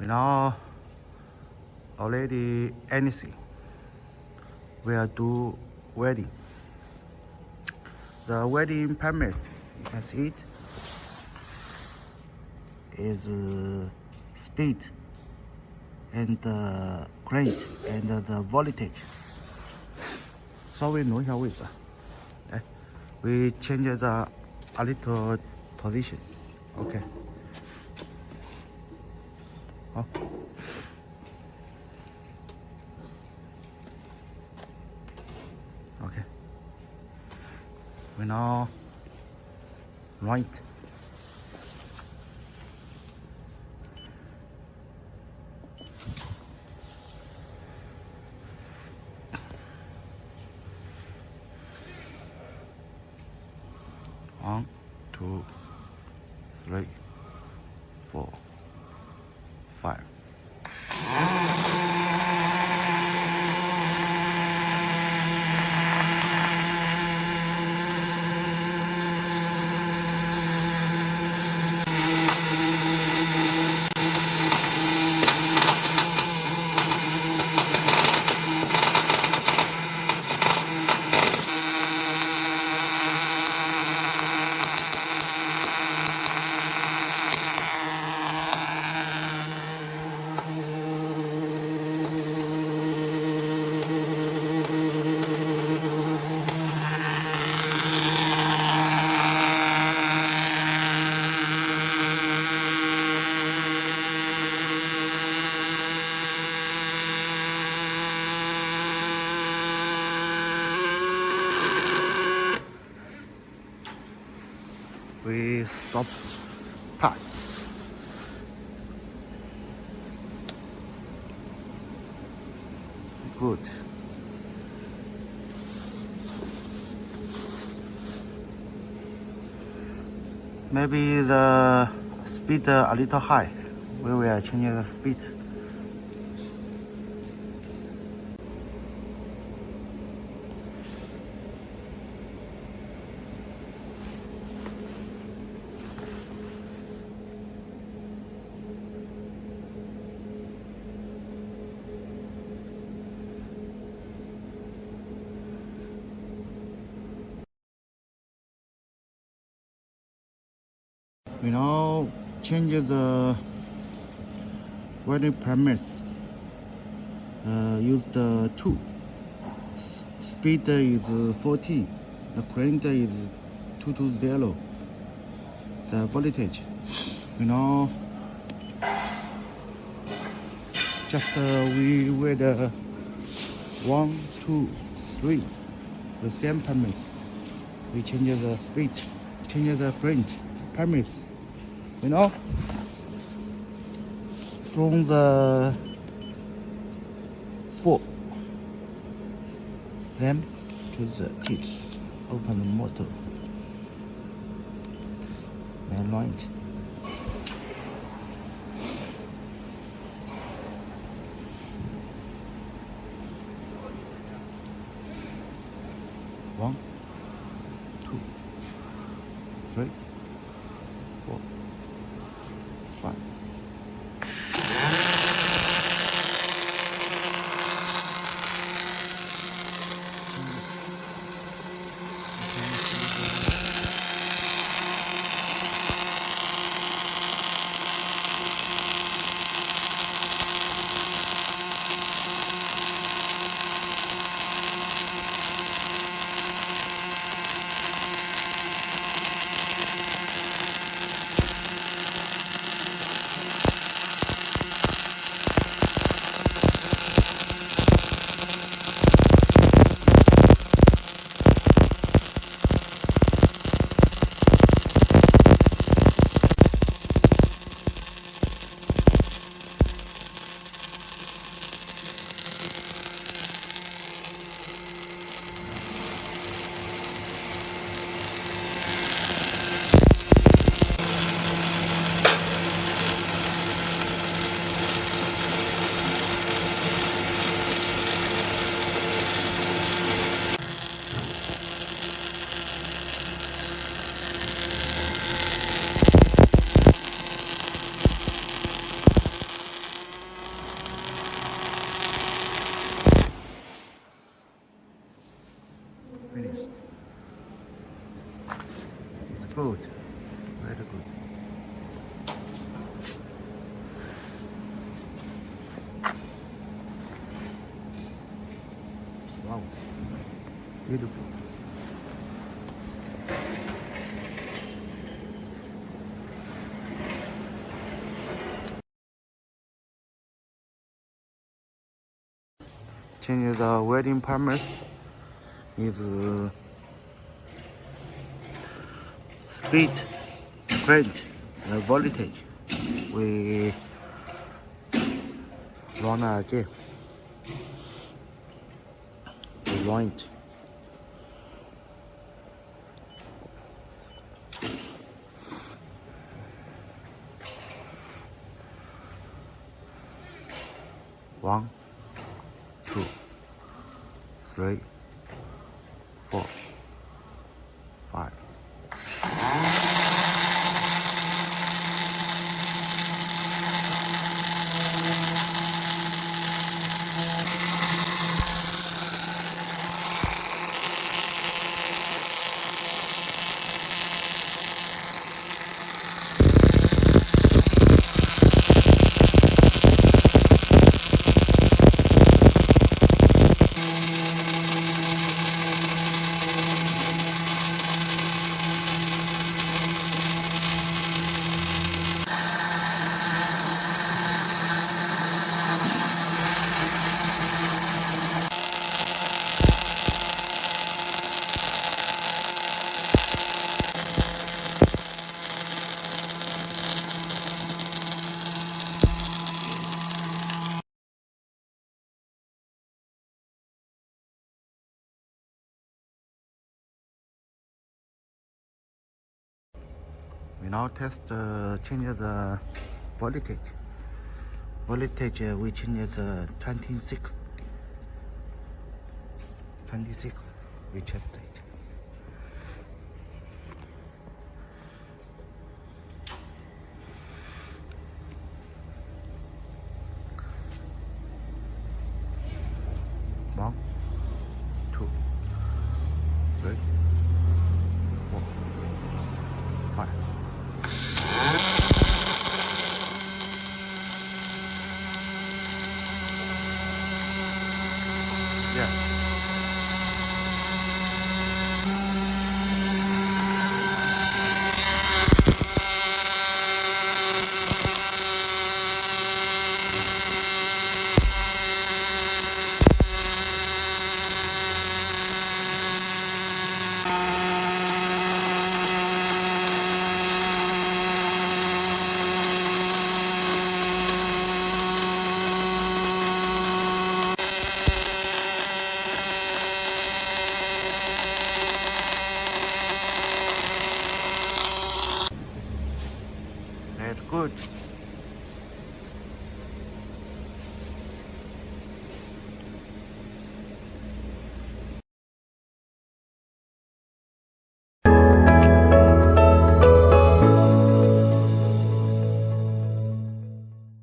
We know already anything. We'll do welding. The welding premise, you can see it, is speed and current and the voltage. 稍微挪一下位置啊，来 ，we change the a little position. OK， 好。OK， we now right. One, two, three, 4, 5. We stop pass. Good. Maybe the speed a little high. We will change the speed. We now change the welding premise. Use the 2. Speed is 14. The current is 220. The voltage. We now just we weld 1, 2, 3. The same premise. We change the speed. Change the front premise. You know, from the 4, then to the teeth, open the motor, and right. One, 2, 3, 4, 5. Beautiful. Change the welding parameters is speed, current, voltage. We run again. We run it. One, two, three, 4, 5. We now test change the voltage. Voltage we change the 26. We test it.